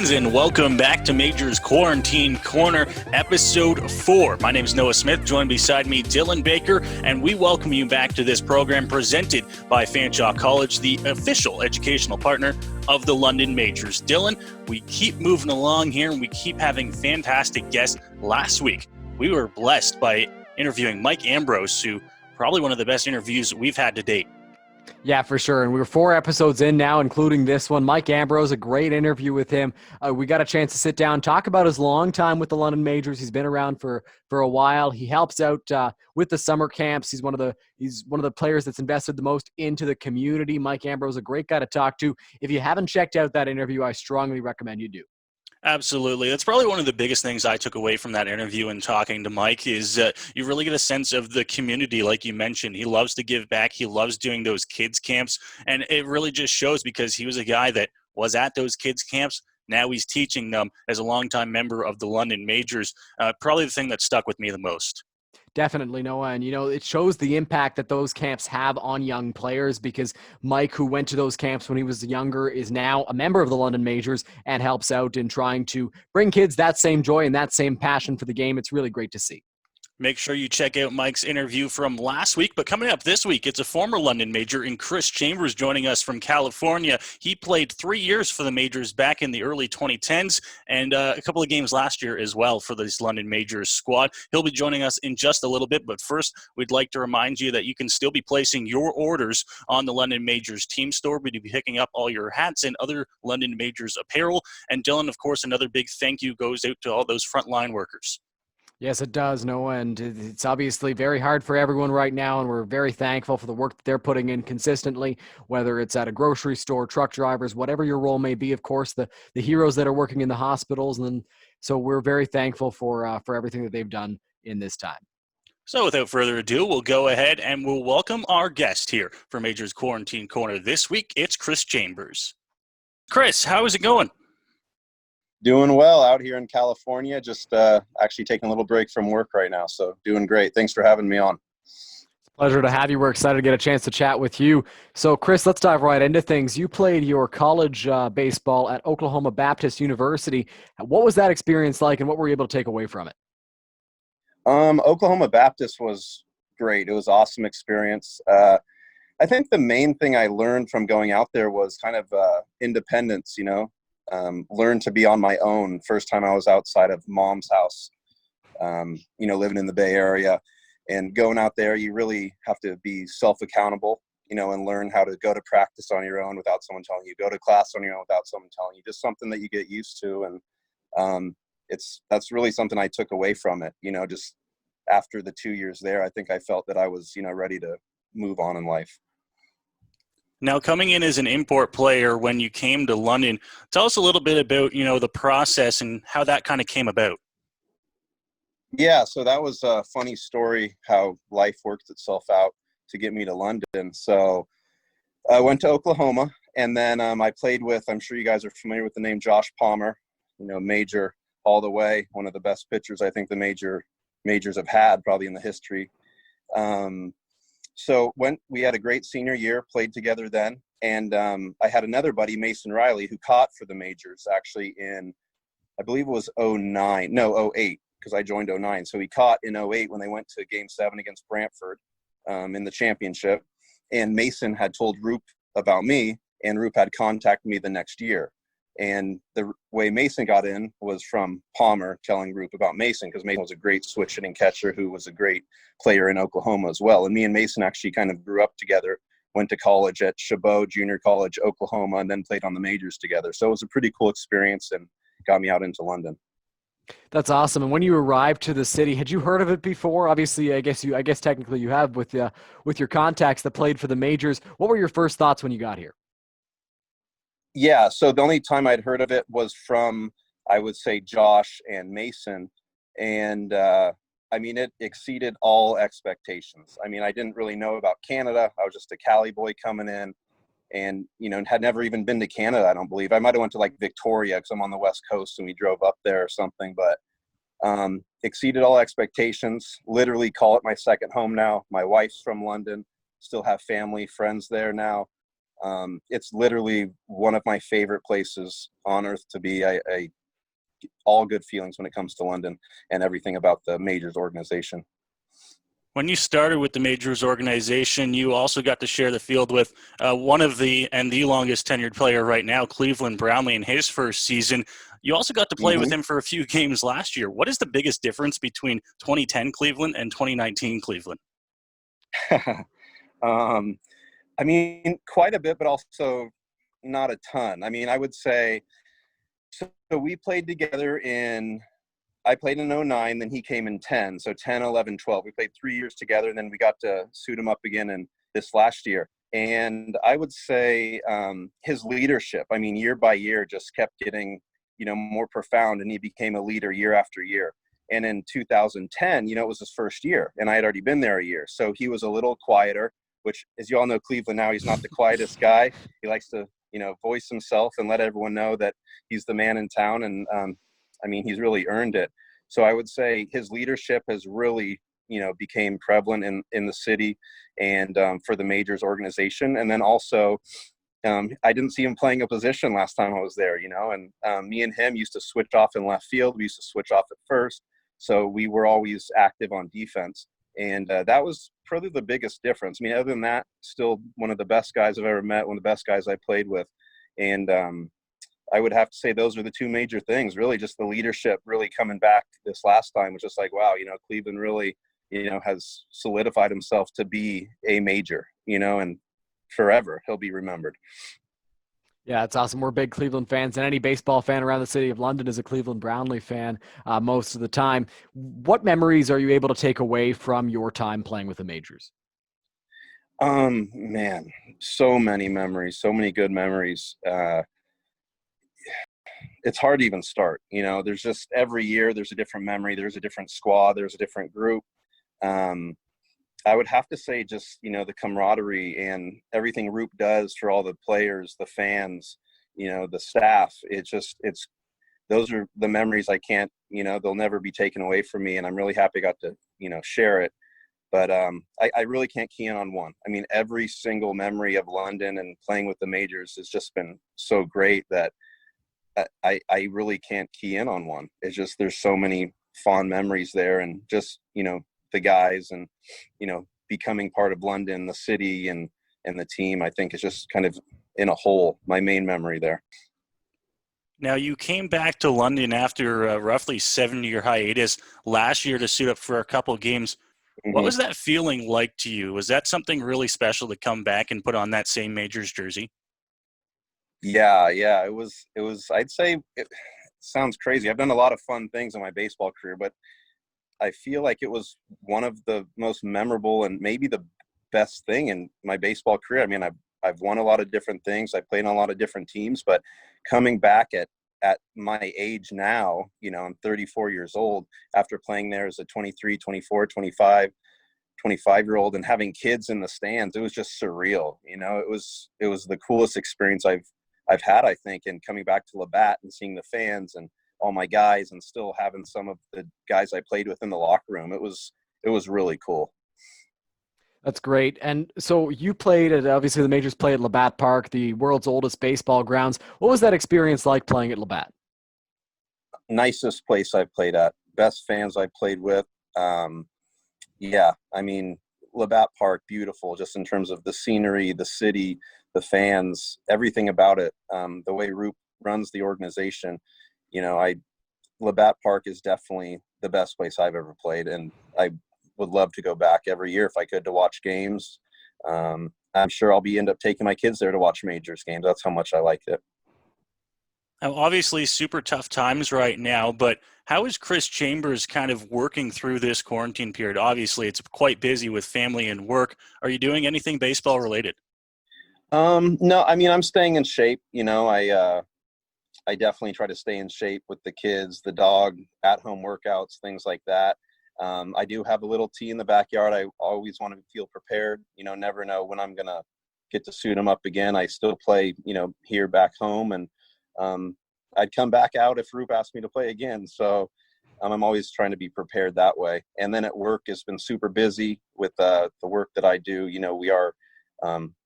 fans, and welcome back to Majors Quarantine Corner, Episode 4. My name is Noah Smith, joined beside me, Dylan Baker, and we welcome you back to this program presented by Fanshawe College, the official educational partner of the London Majors. Dylan, we keep moving along here, and we keep having fantastic guests. Last week, we were blessed by interviewing Mike Ambrose, who probably one of the best interviews we've had to date. Yeah, for sure. And we're 4 episodes in now, including this one. Mike Ambrose, a great interview with him. We got a chance to sit down, talk about his long time with the London Majors. He's been around for a while. He helps out with the summer camps. He's one of the players that's invested the most into the community. Mike Ambrose, a great guy to talk to. If you haven't checked out that interview, I strongly recommend you do. Absolutely. That's probably one of the biggest things I took away from that interview and talking to Mike is you really get a sense of the community, like you mentioned. He loves to give back. He loves doing those kids camps. And it really just shows because he was a guy that was at those kids camps. Now he's teaching them as a longtime member of the London Majors. Probably the thing that stuck with me the most. Definitely, Noah. And, it shows the impact that those camps have on young players because Mike, who went to those camps when he was younger, is now a member of the London Majors and helps out in trying to bring kids that same joy and that same passion for the game. It's really great to see. Make sure you check out Mike's interview from last week. But coming up this week, it's a former London Major in Chris Chambers joining us from California. He played 3 years for the Majors back in the early 2010s and a couple of games last year as well for this London Majors squad. He'll be joining us in just a little bit. But first, we'd like to remind you that you can still be placing your orders on the London Majors team store. We'll be picking up all your hats and other London Majors apparel. And Dylan, of course, another big thank you goes out to all those frontline workers. Yes, it does, Noah, and it's obviously very hard for everyone right now, and we're very thankful for the work that they're putting in consistently, whether it's at a grocery store, truck drivers, whatever your role may be, of course, the heroes that are working in the hospitals, and so we're very thankful for everything that they've done in this time. So without further ado, we'll go ahead and we'll welcome our guest here for Majors Quarantine Corner this week. It's Chris Chambers. Chris, how is it going? Doing well out here in California, just actually taking a little break from work right now, so doing great. Thanks for having me on. It's a pleasure to have you. We're excited to get a chance to chat with you. So, Chris, let's dive right into things. You played your college baseball at Oklahoma Baptist University. What was that experience like, and what were you able to take away from it? Oklahoma Baptist was great. It was an awesome experience. I think the main thing I learned from going out there was kind of independence, learn to be on my own. First time I was outside of mom's house, living in the Bay Area, and going out there, you really have to be self-accountable, and learn how to go to practice on your own without someone telling you, go to class on your own without someone telling you, just something that you get used to. And that's really something I took away from it. Just after the 2 years there, I think I felt that I was, ready to move on in life. Now, coming in as an import player when you came to London, tell us a little bit about, the process and how that kind of came about. Yeah, so that was a funny story, how life worked itself out to get me to London. So I went to Oklahoma, and then I played with, I'm sure you guys are familiar with the name Josh Palmer, Major all the way, one of the best pitchers I think the Majors have had probably in the history. So we had a great senior year, played together then, and I had another buddy, Mason Riley, who caught for the Majors actually in, I believe it was 08, because I joined 09. So he caught in 08 when they went to Game 7 against Brantford in the championship, and Mason had told Roop about me, and Roop had contacted me the next year. And the way Mason got in was from Palmer telling Roop about Mason, because Mason was a great switch hitting catcher who was a great player in Oklahoma as well. And me and Mason actually kind of grew up together, went to college at Chabot Junior College, Oklahoma, and then played on the Majors together. So it was a pretty cool experience and got me out into London. That's awesome. And when you arrived to the city, had you heard of it before? Obviously, I guess technically you have with your contacts that played for the Majors. What were your first thoughts when you got here? Yeah, so the only time I'd heard of it was from, I would say, Josh and Mason. And, it exceeded all expectations. I didn't really know about Canada. I was just a Cali boy coming in and, had never even been to Canada, I don't believe. I might have went to, Victoria because I'm on the West Coast and we drove up there or something. But exceeded all expectations. Literally call it my second home now. My wife's from London. Still have family, friends there now. It's literally one of my favorite places on earth to be. I all good feelings when it comes to London and everything about the Majors organization. When you started with the Majors organization, you also got to share the field with one of the longest tenured player right now, Cleveland Brownlee, in his first season. You also got to play with him for a few games last year. What is the biggest difference between 2010 Cleveland and 2019 Cleveland? I mean, quite a bit, but also not a ton. I mean, I would say, so we played together I played in 09, then he came in 10. So 10, 11, 12. We played 3 years together, and then we got to suit him up again in this last year. And I would say his leadership, I mean, year by year, just kept getting, more profound, and he became a leader year after year. And in 2010, it was his first year, and I had already been there a year. So he was a little quieter, which, as you all know, Cleveland now, he's not the quietest guy. He likes to, voice himself and let everyone know that he's the man in town. And, I mean, he's really earned it. So I would say his leadership has really, became prevalent in the city and for the Majors organization. And then also, I didn't see him playing a position last time I was there, and me and him used to switch off in left field. We used to switch off at first. So we were always active on defense. And that was probably the biggest difference. I mean, other than that, still one of the best guys I've ever met, one of the best guys I played with. And I would have to say those are the two major things, really, just the leadership really coming back this last time, was just like, wow, Cleveland really, has solidified himself to be a major, and forever he'll be remembered. Yeah, it's awesome. We're big Cleveland fans, and any baseball fan around the city of London is a Cleveland Brownlee fan most of the time. What memories are you able to take away from your time playing with the Majors? Man, so many memories, so many good memories. It's hard to even start. There's just every year there's a different memory, there's a different squad, there's a different group. I would have to say just, the camaraderie and everything Roop does for all the players, the fans, the staff. Those are the memories I can't, they'll never be taken away from me. And I'm really happy I got to, share it. But I really can't key in on one. I mean, every single memory of London and playing with the Majors has just been so great that I really can't key in on one. It's just, there's so many fond memories there, and just, the guys and, becoming part of London, the city and the team, I think is just kind of in a whole, my main memory there. Now, you came back to London after a roughly 7-year hiatus last year to suit up for a couple of games. What was that feeling like to you? Was that something really special to come back and put on that same Majors jersey? Yeah. It was, I'd say, it sounds crazy. I've done a lot of fun things in my baseball career, but I feel like it was one of the most memorable and maybe the best thing in my baseball career. I mean, I've won a lot of different things. I played on a lot of different teams, but coming back at my age now, I'm 34 years old after playing there as a 23, 24, 25-year-old and having kids in the stands. It was just surreal. It was the coolest experience I've had, I think, and coming back to Labatt and seeing the fans and all my guys and still having some of the guys I played with in the locker room. It was really cool. That's great. And so you played at, obviously the Majors play at Labatt Park, the world's oldest baseball grounds. What was that experience like playing at Labatt? Nicest place I played at. Best fans I played with. Yeah, I mean, Labatt Park, beautiful, just in terms of the scenery, the city, the fans, everything about it. The way Roop runs the organization, Labatt Park is definitely the best place I've ever played, and I would love to go back every year if I could to watch games. I'm sure I'll end up taking my kids there to watch Majors games. That's how much I like it. Now, obviously, super tough times right now, but how is Chris Chambers kind of working through this quarantine period? Obviously, it's quite busy with family and work. Are you doing anything baseball related? No, I mean, I'm staying in shape. I definitely try to stay in shape with the kids, the dog, at-home workouts, things like that. I do have a little tee in the backyard. I always want to feel prepared. Never know when I'm going to get to suit them up again. I still play, here back home, and I'd come back out if Roop asked me to play again. So I'm always trying to be prepared that way. And then at work, it's been super busy with the work that I do. We are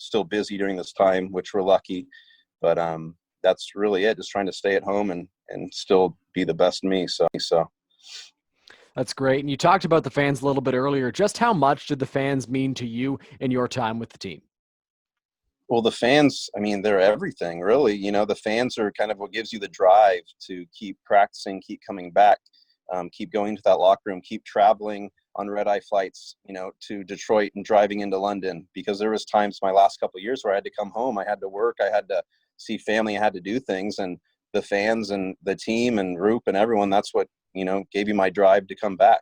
still busy during this time, which we're lucky. But that's really it. Just trying to stay at home and still be the best me. So. That's great. And you talked about the fans a little bit earlier. Just how much did the fans mean to you in your time with the team? Well, the fans, I mean, they're everything, really. You know, the fans are kind of what gives you the drive to keep practicing, keep coming back, keep going to that locker room, keep traveling on red-eye flights, you know, to Detroit and driving into London. Because there was times my last couple of years where I had to come home, I had to work, I had to see family, I had to do things. And the fans and the team and Roop and everyone, that's what, you know, gave you my drive to come back.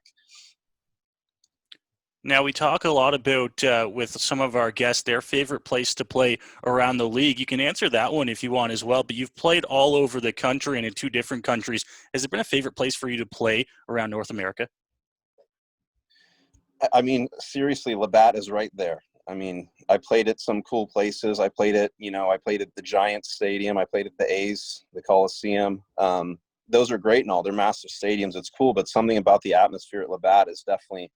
Now, we talk a lot about, with some of our guests, their favorite place to play around the league. You can answer that one if you want as well, but you've played all over the country and in 2 different countries. Has there been a favorite place for you to play around North America? I mean, seriously, Labatt is right there. I mean, I played at some cool places. I played at the Giants Stadium. I played at the A's, the Coliseum. Those are great and all. They're massive stadiums. It's cool, but something about the atmosphere at Labatt is definitely,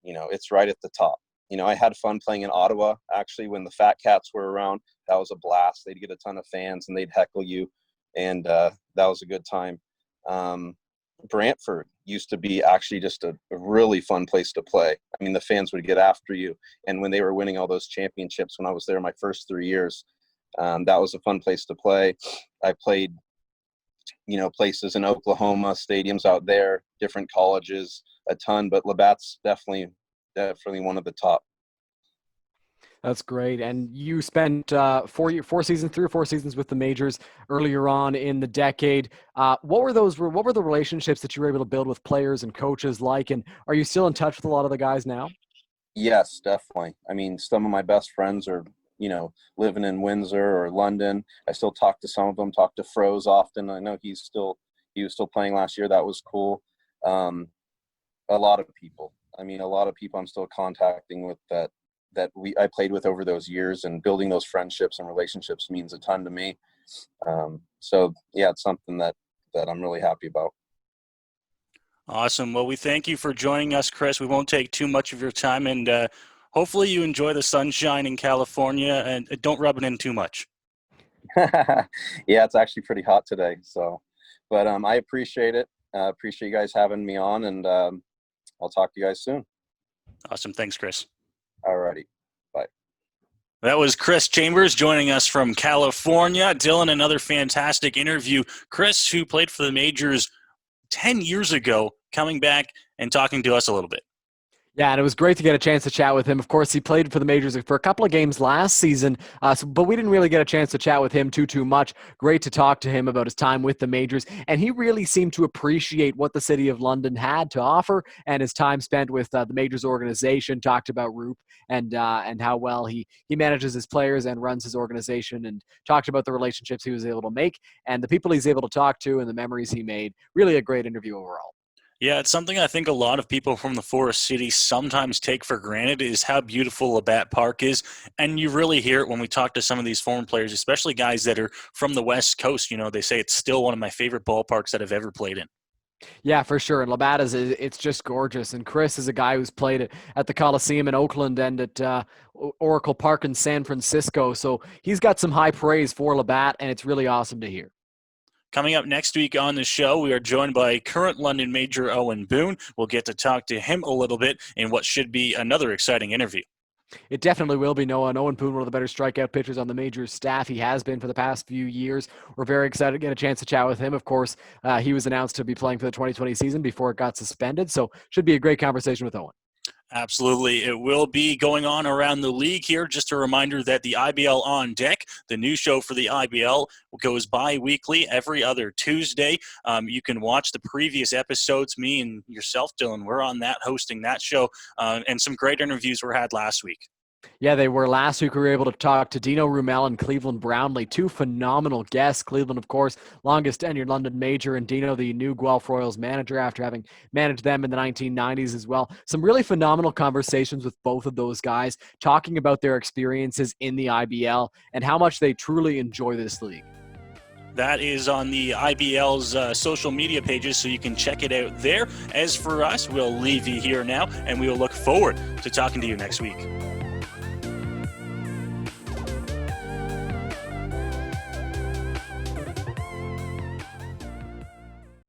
you know, it's right at the top. You know, I had fun playing in Ottawa, actually, when the Fat Cats were around. That was a blast. They'd get a ton of fans, and they'd heckle you, and that was a good time. Brantford used to be actually just a really fun place to play. I mean, the fans would get after you, and when they were winning all those championships when I was there my first 3 years, that was a fun place to play. I played, you know, places in Oklahoma, stadiums out there, different colleges, a ton, but Labatt's definitely one of the top. That's great. And you spent 3 or 4 seasons with the majors earlier on in the decade. What were the relationships that you were able to build with players and coaches like, and are you still in touch with a lot of the guys now? Yes, definitely. I mean, some of my best friends are, you know, living in Windsor or London. I still talk to some of them, talk to Froze often. I know he was still playing last year. That was cool. A lot of people I'm still contacting with that I played with over those years, and building those friendships and relationships means a ton to me. So yeah, it's something that I'm really happy about. Awesome. Well, we thank you for joining us, Chris. We won't take too much of your time, and hopefully you enjoy the sunshine in California, and don't rub it in too much. Yeah, it's actually pretty hot today. So, but I appreciate it. Appreciate you guys having me on, and I'll talk to you guys soon. Awesome. Thanks, Chris. Alrighty. Bye. That was Chris Chambers joining us from California. Dylan, another fantastic interview. Chris, who played for the majors 10 years ago, coming back and talking to us a little bit. Yeah, and it was great to get a chance to chat with him. Of course, he played for the majors for a couple of games last season, but we didn't really get a chance to chat with him too much. Great to talk to him about his time with the majors, and he really seemed to appreciate what the city of London had to offer and his time spent with the majors organization. Talked about Roop and how well he manages his players and runs his organization, and talked about the relationships he was able to make and the people he's able to talk to and the memories he made. Really a great interview overall. Yeah, it's something I think a lot of people from the Forest City sometimes take for granted is how beautiful Labatt Park is. And you really hear it when we talk to some of these former players, especially guys that are from the West Coast. You know, they say it's still one of my favorite ballparks that I've ever played in. Yeah, for sure. And Labatt it's just gorgeous. And Chris is a guy who's played at the Coliseum in Oakland and at Oracle Park in San Francisco. So he's got some high praise for Labatt, and it's really awesome to hear. Coming up next week on the show, we are joined by current London Major Owen Boone. We'll get to talk to him a little bit in what should be another exciting interview. It definitely will be, Noah. And Owen Boone, one of the better strikeout pitchers on the Majors staff. He has been for the past few years. We're very excited to get a chance to chat with him. Of course, he was announced to be playing for the 2020 season before it got suspended. So should be a great conversation with Owen. Absolutely. It will be going on around the league here. Just a reminder that the IBL On Deck, the new show for the IBL, goes bi-weekly every other Tuesday. You can watch the previous episodes. Me and yourself, Dylan, we're on that, hosting that show, and some great interviews were had last week. Yeah, they were. Last week, we were able to talk to Dino Rumel and Cleveland Brownlee, 2 phenomenal guests. Cleveland, of course, longest tenured London Major, and Dino, the new Guelph Royals manager after having managed them in the 1990s as well. Some really phenomenal conversations with both of those guys, talking about their experiences in the IBL and how much they truly enjoy this league. That is on the IBL's social media pages, so you can check it out there. As for us, we'll leave you here now, and we will look forward to talking to you next week.